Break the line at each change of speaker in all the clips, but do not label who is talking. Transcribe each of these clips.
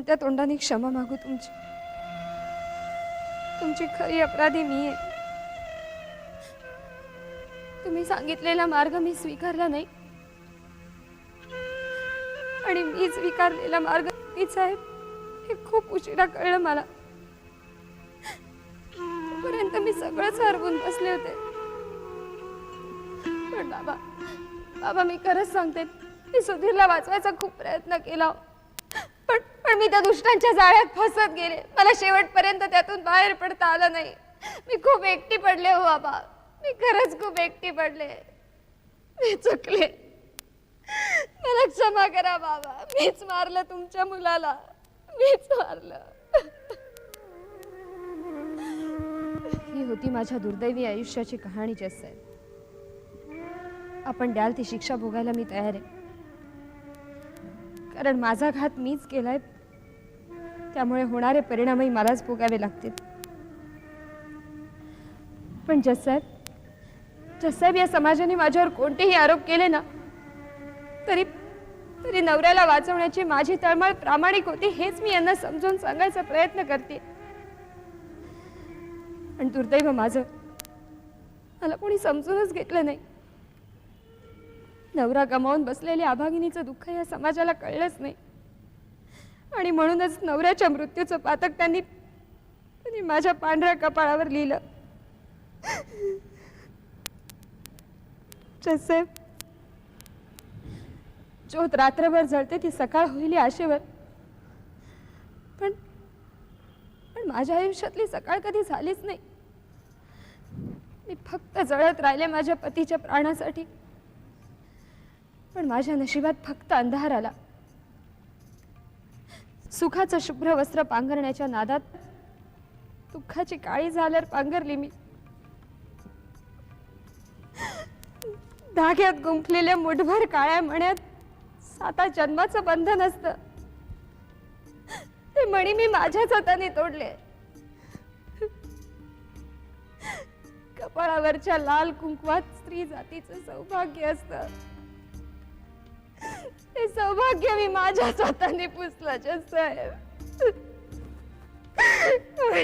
कोणत्या तोंडाने क्षमा मागू तुमची? तुमची खरी अपराधी मी आहे. तुम्ही सांगितलेला मार्ग मी स्वीकारला नाही आणि मी स्वीकारलेला मार्ग चुकीचा आहे हे खूप उशिरा कळलं मला. तोपर्यंत मी सगळंच हरवून बसले होते. पण बाबा मी खरंच सांगते, मी सुधीरला वाचवायचा खूप प्रयत्न केला, पण मी त्या दुष्टांच्या जाळ्यात फसत गेले. मला शेवटपर्यंत त्यातून बाहेर पडता आलं नाही. मी खूप एकटी पडले हो बाबा, मी खरंच खूप एकटी पडले. मी चुकले, मला क्षमा करा बाबा. मीच मारलं तुमच्या मुलाला, मीच मारलं. ही होती माझ्या दुर्दैवी आयुष्याची कहाणी. जससाहेब, आपण द्याल ती शिक्षा भोगायला मी तयार आहे, कारण माझा घात मीच केलाय. त्यामुळे होणारे परिणामही मलाच भोगावे लागतील. पण जससाहेब, या समाजाने माझ्यावर कोणतेही आरोप केले ना, तरी नवऱ्याला वाचवण्याची माझी तळमळ प्रामाणिक होती, हेच मी यांना समजून सांगायचा प्रयत्न करते. पण दुर्दैव माझं, मला कोणी समजूनच घेतलं नाही. नवरा गमावून बसलेल्या अभागिनीचं दुःख या समाजाला कळलंच नाही आणि म्हणूनच नवऱ्याच्या मृत्यूचं पातक त्यांनी माझ्या पांढऱ्या कपाळावर लिहिलं. जससाहेब, ज्योत रात्रभर जळते ती सकाळ होईल या आशेवर, पण माझ्या आयुष्यातली सकाळ कधी झालीच नाही. मी फक्त जळत राहिले माझ्या पतीच्या प्राणासाठी, पण माझ्या नशिबात फक्त अंधार आला. सुखाचं शुभ्र वस्त्र पांघरण्याच्या नादात दुःखाची काळी झालर पांघरली मी. धाग्यात गुंफलेल्या मुठभर काळ्या मण्यात 7 जन्माचं बंधन असतं, ते मणी मी माझ्याच हाताने तोडले. कपाळावरच्या लाल कुंकवात स्त्री जातीचं सौभाग्य असतं, ते सौभाग्य मी माझ्या स्वतःने पुसलं. जससाहेब,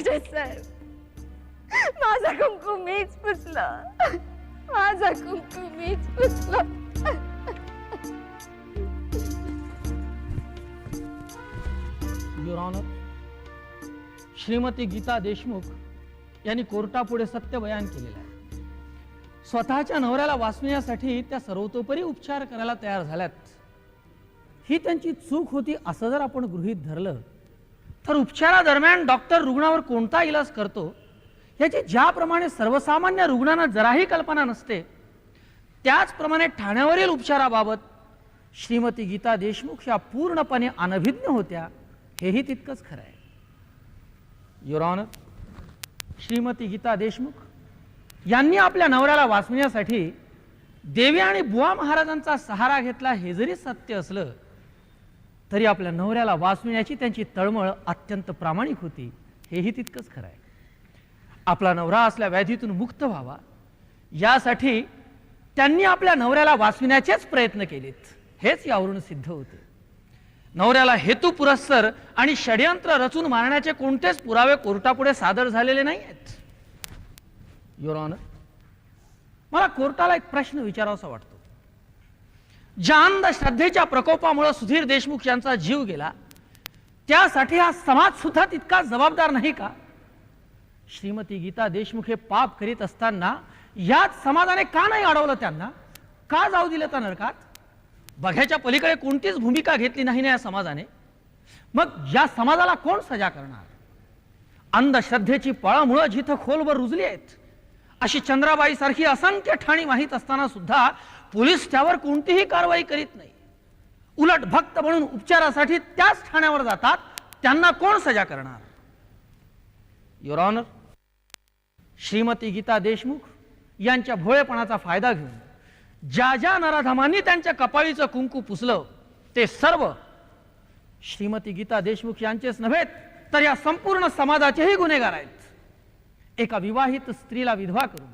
जससाहेब, माझा कुंकू मीच पुसलं, माझा कुंकू मीच पुसलं.
युअर ऑनर, श्रीमती गीता देशमुख यांनी कोर्टापुढे सत्य बयान केलेलं आहे. स्वतःच्या नवऱ्याला वाचवण्यासाठी त्या सर्वतोपरी उपचार करायला तयार झाल्यात. ही त्यांची चूक होती असं जर आपण गृहीत धरलं, तर उपचारादरम्यान डॉक्टर रुग्णावर कोणता इलाज करतो याची ज्याप्रमाणे सर्वसामान्य रुग्णांना जराही कल्पना नसते, त्याचप्रमाणे ठाण्यावरील उपचाराबाबत श्रीमती गीता देशमुख या पूर्णपणे अनभिज्ञ होत्या, हेही तितकंच खरं आहे. युअर ऑनर, श्रीमती गीता देशमुख यांनी आपल्या नवऱ्याला वाचवण्यासाठी देवी आणि बुवा महाराजांचा सहारा घेतला, हे जरी सत्य असलं तरी आपल्या नवऱ्याला वाचवण्याची त्यांची तळमळ अत्यंत प्रामाणिक होती, हेही तितकंच खरं आहे. आपला नवरा असल्या व्याधीतून मुक्त व्हावा यासाठी त्यांनी आपल्या नवऱ्याला वाचविण्याचेच प्रयत्न केलेत, हेच यावरून सिद्ध होते. नवऱ्याला हेतू पुरस्सर आणि षड्यंत्र रचून मारण्याचे कोणतेच पुरावे कोर्टापुढे सादर झालेले नाही आहेत. युअर ऑनर, मला कोर्टाला एक प्रश्न विचारावासा वाटतो. ज्या अंधश्रद्धेच्या प्रकोपामुळे सुधीर देशमुख यांचा जीव गेला, त्यासाठी हा समाज सुद्धा तितका जबाबदार नाही का? श्रीमती गीता देशमुख हे पाप करीत असताना याच समाजाने का नाही अडवलं त्यांना? का जाऊ दिलं त्या नरकात? बघ्याच्या पलीकडे कोणतीच भूमिका घेतली नाही ना या समाजाने. मग या समाजाला कोण सजा करणार? अंधश्रद्धेची पळामुळं जिथं खोलवर रुजली आहेत अशी चंद्राबाई सारखी असंख्य ठाणी माहीत असताना सुद्धा पोलीस त्यावर कोणतीही कारवाई करीत नाही. उलट भक्त म्हणून उपचारासाठी त्याच ठाण्यावर जातात, त्यांना कोण सजा करणार? युअर ऑनर, श्रीमती गीता देशमुख यांच्या भोळेपणाचा फायदा घेऊन ज्या नराधमांनी त्यांच्या कपाळीचं कुंकू पुसलं, ते सर्व श्रीमती गीता देशमुख यांचेच नव्हे तर या संपूर्ण समाजाचेही गुन्हेगार आहेत. एका विवाहित स्त्रीला विधवा करून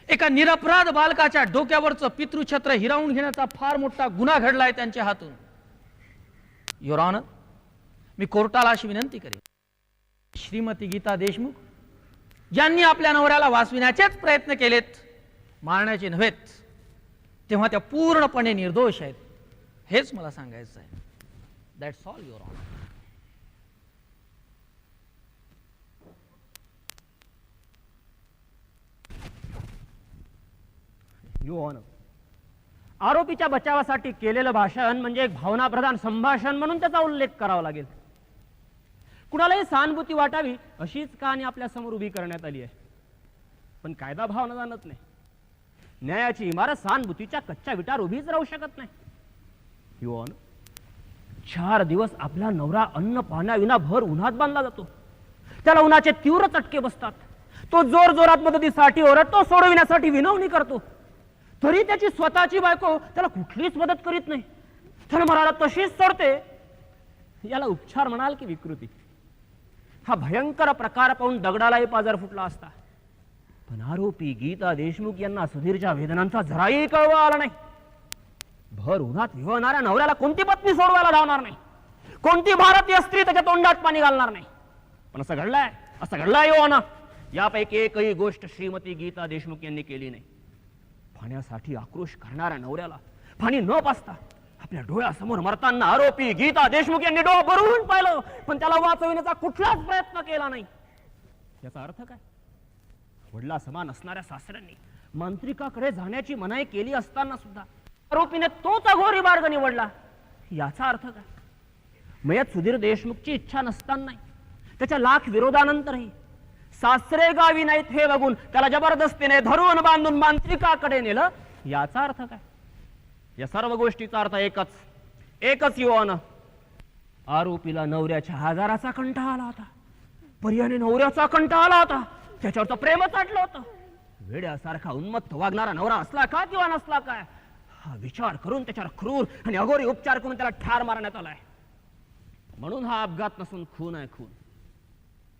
एका निरपराध बालकाच्या डोक्यावरचं पितृछत्र हिरावून घेण्याचा फार मोठा गुन्हा घडलाय त्यांच्या हातून. युअर ऑनर, मी कोर्टाला अशी विनंती करेन, श्रीमती गीता देशमुख ज्यांनी आपल्या नवऱ्याला वाचविण्याचेच प्रयत्न केलेत, मारण्याचे नव्हेत, तेव्हा त्या पूर्णपणे निर्दोष आहेत, हेच मला सांगायचं आहे. That's all your honour.
You honour, आरोपीच्या बचावासाठी केलेलं भाषण म्हणजे एक भावनाप्रधान संभाषण म्हणून त्याचा उल्लेख करावा लागेल. कुणालाही सहानुभूती वाटावी अशीच कहाणी आपल्या समोर उभी करण्यात आली आहे. पण कायदा भावना जाणत नाही. न्यायाची इमारत सहानुभूतीच्या कच्च्या विटार उभीच राहू शकत नाही. यू ऑनर, 4 दिवस आपला नवरा अन्न पाण्याविना भर उन्हात बांधला जातो. त्याला उन्हाचे तीव्र चटके बसतात. तो जोर जोरात मदतीसाठी ओरडतो, सोडविण्यासाठी विनवणी करतो. तरी त्याची स्वतःची बायको त्याला कुठलीच मदत करीत नाही. त्याला मराला तशीच सोडते. याला उपचार म्हणाल की विकृती? हा भयंकर प्रकार पाहून दगडालाही पाजर फुटला असता. पण आरोपी गीता देशमुख यांना सुधीरच्या वेदनांचा जराही कळवा आला नाही. भर उन्हात विवळणाऱ्या नवऱ्याला कोणती पत्नी सोडवायला धावणार नाही. कोणती भारतीय स्त्री त्याच्या तोंडात पाणी घालणार नाही. पण असं घडलंय हो ना. यापैकी एकही गोष्ट श्रीमती गीता देशमुख यांनी केली नाही. पाण्यासाठी आक्रोश करणाऱ्या नवऱ्याला पाणी न पाजता आपल्या डोळ्यासमोर मरताना आरोपी गीता देशमुख यांनी डोळा भरून पाहिलं, पण त्याला वाचविण्याचा कुठलाच प्रयत्न केला नाही. याचा अर्थ काय? वडला समान असणाऱ्या सासऱ्यांनी मांत्रिकाकडे जाण्याची मनाई केली असताना सुद्धा आरोपीने तोच अघोरी मार्ग निवडला. याचा अर्थ काय? मयत सुधीर देशमुखची इच्छा नसतानाही, त्याच्या लाख विरोधानंतरही सासरे गावी नाहीत हे बघून त्याला जबरदस्तीने धरून बांधून मांत्रिकाकडे नेलं. याचा अर्थ काय? या सर्व गोष्टीचा अर्थ एकच युवान, आरोपीला नवऱ्याच्या आजाराचा कंटाळा आला होता. पर्यायाने नवऱ्याचा कंटाळा आला होता. त्याच्यावरचं प्रेमच आटलं होतं. वेड्यासारखा उन्मत्त वागणारा नवरा असला का किंवा नसला काय, हा विचार करून त्याच्यावर क्रूर आणि अघोरी उपचार करून त्याला ठार मारण्यात आलाय. म्हणून हा अपघात नसून खून आहे, खून.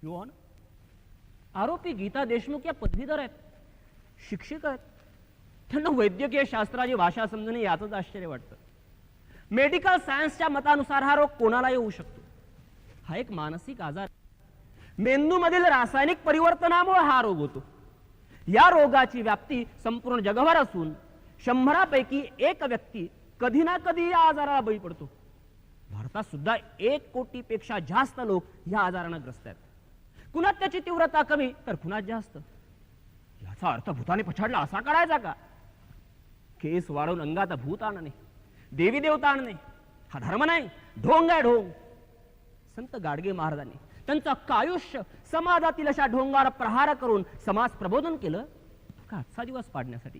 युवान, आरोपी गीता देशमुख या पदवीधर आहेत, शिक्षक आहेत. त्यांना वैद्यकीय शास्त्राची भाषा समजणे याचंच आश्चर्य वाटतं. मेडिकल सायन्सच्या मतानुसार हा रोग कोणालाही होऊ शकतो. हा एक मानसिक आजार. मेंदूमधील रासायनिक परिवर्तनामुळे हा रोग होतो. या रोगाची व्याप्ती संपूर्ण जगभर असून 100 पैकी 1 व्यक्ती कधी ना कधी या आजाराला बळी पडतो. भारतात सुद्धा 1 कोटीपेक्षा जास्त लोक या आजाराने ग्रस्त आहेत. कुणात त्याची तीव्रता कमी तर कुणात जास्त. याचा अर्थ भूताने पछाडला असा करायचा का? केस वाढवून अंगात भूत आणणे, देवी देवता आणणे हा धर्म नाही, ढोंग आहे, ढोंग. संत गाडगे महाराजांनी त्यांचं अख्खं आयुष्य समाजातील अशा ढोंगावर प्रहार करून समाज प्रबोधन केलं का आजचा दिवस पाडण्यासाठी.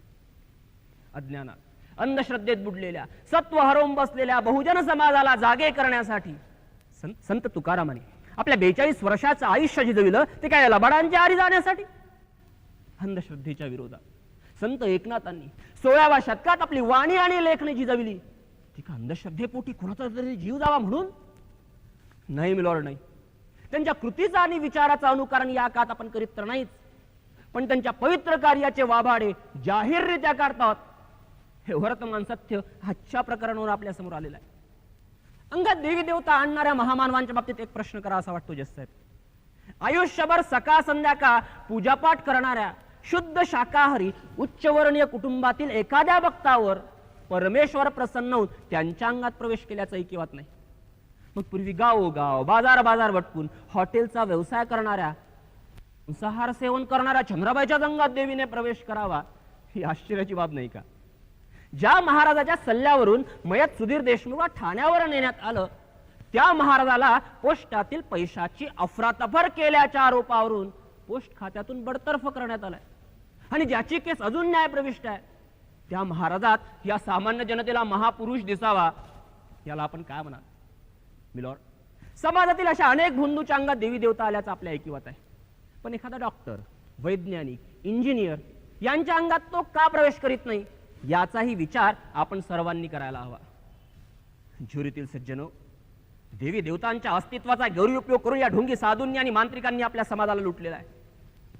अज्ञानात, अंधश्रद्धेत बुडलेल्या, सत्व हरवून बसलेल्या बहुजन समाजाला जागे करण्यासाठी संत तुकारामाने आपल्या 42 वर्षाचं आयुष्य झिजविलं. ते काय लबाडांच्या आरी जाण्यासाठी? अंधश्रद्धेच्या विरोधात संत एकनाथांनी 16व्या शतकात आपली वाणी आणि लेखणी झिजविली. ती का अंधश्रद्धेपोटी कोणाचा तरी जीव जावा म्हणून? नाही मिलॉर्ड, नाही. त्यांच्या कृतीचा आणि विचाराचा अनुकरण या काळात आपण करीत तर नाहीच, पण त्यांच्या पवित्र कार्याचे वाभाडे जाहीररित्या काढतात. हे वर्तमान सत्य आजच्या प्रकरणावर आपल्या समोर आलेलं आहे. अंगात देवी देवता आणणाऱ्या महामानवांच्या बाबतीत एक प्रश्न करा असा वाटतो जस साहेब. आयुष्यभर सकाळ संध्याकाळ पूजापाठ करणाऱ्या शुद्ध शाकाहारी उच्चवर्णीय कुटुंबातील एखाद्या भक्तावर परमेश्वर प्रसन्न होऊन त्यांच्या अंगात प्रवेश केल्याचं ऐकिवात नाही. मग पूर्वी गावोगाव बाजार बाजार भटकून हॉटेलचा व्यवसाय करणाऱ्या, मांसाहार सेवन करणाऱ्या चंद्राबाईच्या अंगात देवीने प्रवेश करावा ही आश्चर्याची बाब नाही का? ज्या महाराजाच्या सल्ल्यावरून मयत सुधीर देशमुख ठाण्यावर नेण्यात आलं, त्या महाराजाला पोस्टातील पैशाची अफरातफर केल्याच्या आरोपावरून पोस्ट खात्यातून बडतर्फ करण्यात आलाय. आणि ज्याची केस अजून न्यायप्रविष्ट आहे, त्या महाराजात या सामान्य जनतेला महापुरुष दिसावा, याला आपण काय म्हणाल मिलॉर्ड? समाजातील अशा अनेक भुंदूच्या अंगात देवी देवता आल्याचं आपल्या ऐकिवात आहे. पण एखादा डॉक्टर, वैज्ञानिक, इंजिनियर यांच्या अंगात तो का प्रवेश करीत नाही याचाही विचार आपण सर्वांनी करायला हवा. ज्युरीतील सज्जनो, देवी देवतांच्या अस्तित्वाचा गैरउपयोग करून या ढोंगी साधूंनी आणि मांत्रिकांनी आपल्या समाजाला लुटलेला आहे.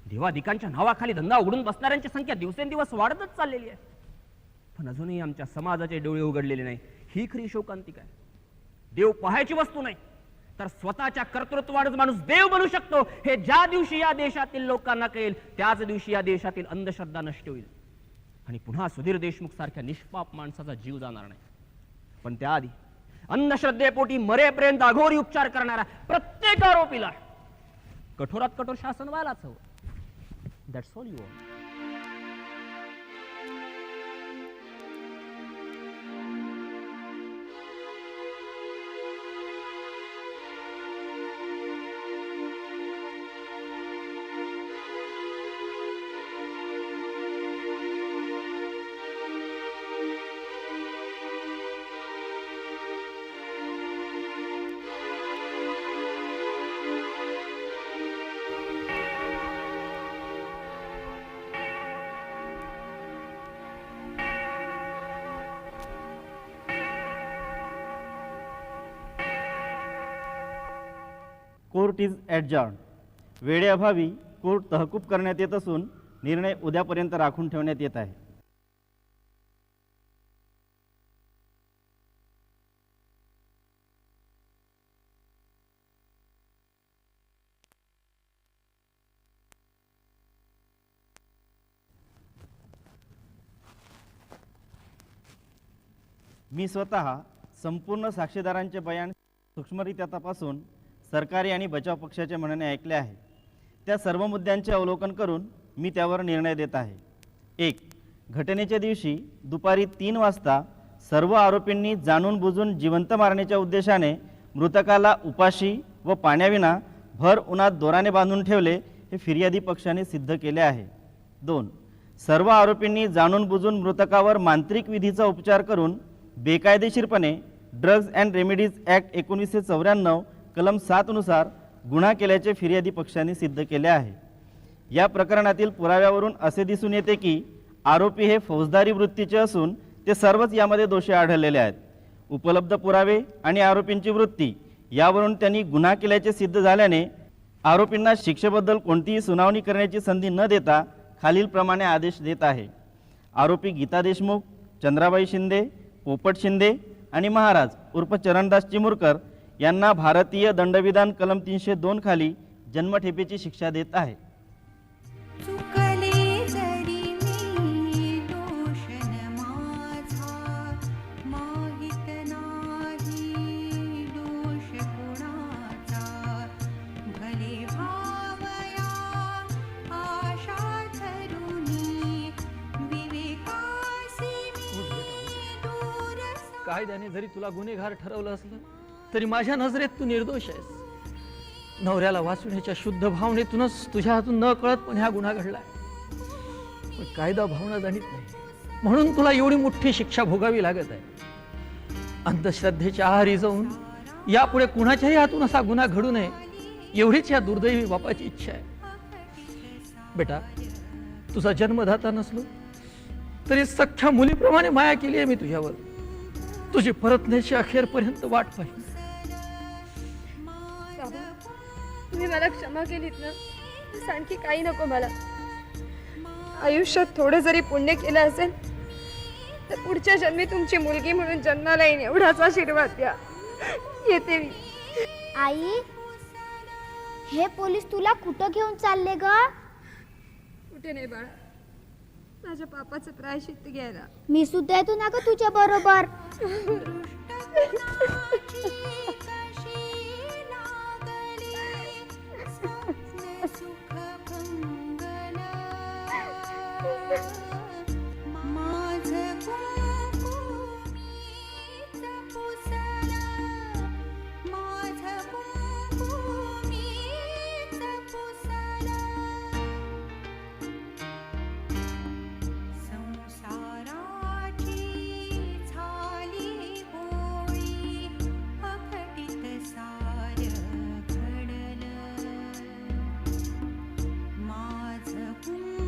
देवाधिकांच्या नावाखाली धंदा उघडून बसणाऱ्यांची संख्या दिवसेंदिवस वाढतच चाललेली आहे. पण अजूनही आमच्या समाजाचे डोळे उघडलेले नाही. ही खरी शोकांतिका आहे. देव पाहायची वस्तू नाही, तर स्वतःच्या कर्तृत्वानेच माणूस देव बनू शकतो हे ज्या दिवशी या देशातील लोकांना कळेल त्याच दिवशी या देशातील अंधश्रद्धा नष्ट होईल आणि पुन्हा सुधीर देशमुख सारख्या निष्पाप माणसाचा जीव जाणार नाही. पण त्याआधी अंधश्रद्धेपोटी मरेपर्यंत अघोरी उपचार करणाऱ्या प्रत्येक आरोपीला कठोरात कठोर शासन व्हायलाच हवं. That's all you want.
Court is adjourn. वेळेअभावी कोर्ट तहकूब करण्यात येत असून निर्णय उद्यापर्यंत राखून ठेवण्यात येत आहे. मी स्वतः संपूर्ण साक्षीदारांचे बयान सूक्ष्मरित्या तपासून सरकारी आणि बचाव पक्षाचे म्हणणे ऐकले आहे. त्या सर्व मुद्द्यांचे अवलोकन करून मी त्यावर निर्णय देत आहे. 1. घटनेच्या दिवशी दुपारी 3 वाजता सर्व आरोपींनी जाणून बुजून जिवंत मारण्याच्या उद्देशाने मृतकाला उपाशी व पाण्याविना भर उन्हात दोराने बांधून ठेवले हे फिर्यादी पक्षाने सिद्ध केले आहे. 2. सर्व आरोपींनी जाणून बुजून मृतकावर मांत्रिक विधीचा उपचार करून बेकायदेशीरपणे ड्रग्ज अँड रेमेडीज ॲक्ट 1994 कलम 7 नुसार गुन्हा केल्याचे फिर्यादी पक्षाने सिद्ध केले आहे. या प्रकरणातील पुराव्यावरून असे दिसून येते की आरोपी हे फौजदारी वृत्तीचे असून ते सर्वच यामध्ये दोषी आढळलेले आहेत. उपलब्ध पुरावे आणि आरोपींची वृत्ती यावरून त्यांनी गुन्हा केल्याचे सिद्ध झाल्याने आरोपींना शिक्षेबद्दल कोणतीही सुनावणी करण्याची संधी न देता खालीलप्रमाणे आदेश देत आहे. आरोपी गीता देशमुख, चंद्राबाई शिंदे, पोपट शिंदे आणि महाराज उर्फ चरणदास चिमुरकर यांना भारतीय दंडविधान कलम 302 खाली जन्मठेपेची शिक्षा देत आहे.
चुकले जरी मी दोष न माझा, माहित नाही दोष कोणाचा. भले भावया आशा धरुनी, विवेकासी मी दूर
कायद्याने जरी तुला गुन्हेगार ठरवलं असलं तरी माझ्या नजरेत तू निर्दोष आहेस. नवऱ्याला वाचवण्याच्या शुद्ध भावनेतूनच तुझ्या हातून न कळत पण हा गुन्हा घडलाय. पण कायदा भावना जाणीत नाही म्हणून तुला एवढी मोठी शिक्षा भोगावी लागत आहे. अंधश्रद्धेच्या आहारी जाऊन यापुढे कुणाच्याही हातून असा गुन्हा घडू नये एवढीच या दुर्दैवी बापाची इच्छा आहे. बेटा, तुझा जन्मदाता नसलो तरी सख्ख्या मुलीप्रमाणे माया केली आहे मी तुझ्यावर. तुझी परतण्याची अखेरपर्यंत वाट पाहिजे.
तुम्ही मला क्षमा केलीत ना, बस आणखी काही नको मला. आयुष्यात थोडं जरी पुण्य केलं असेल तर पुढच्या जन्मी तुमची मुलगी म्हणून जन्माला येईन एवढाच आशीर्वाद द्या. येते मी.
आई, हे पोलीस तुला कुठं घेऊन चालले ग?
कुठे नाही बाळा, माझ्या पापाचं प्रायश्चित्त घ्यायला.
मी सुद्धा येतो ना ग तुझ्या बरोबर.
माझं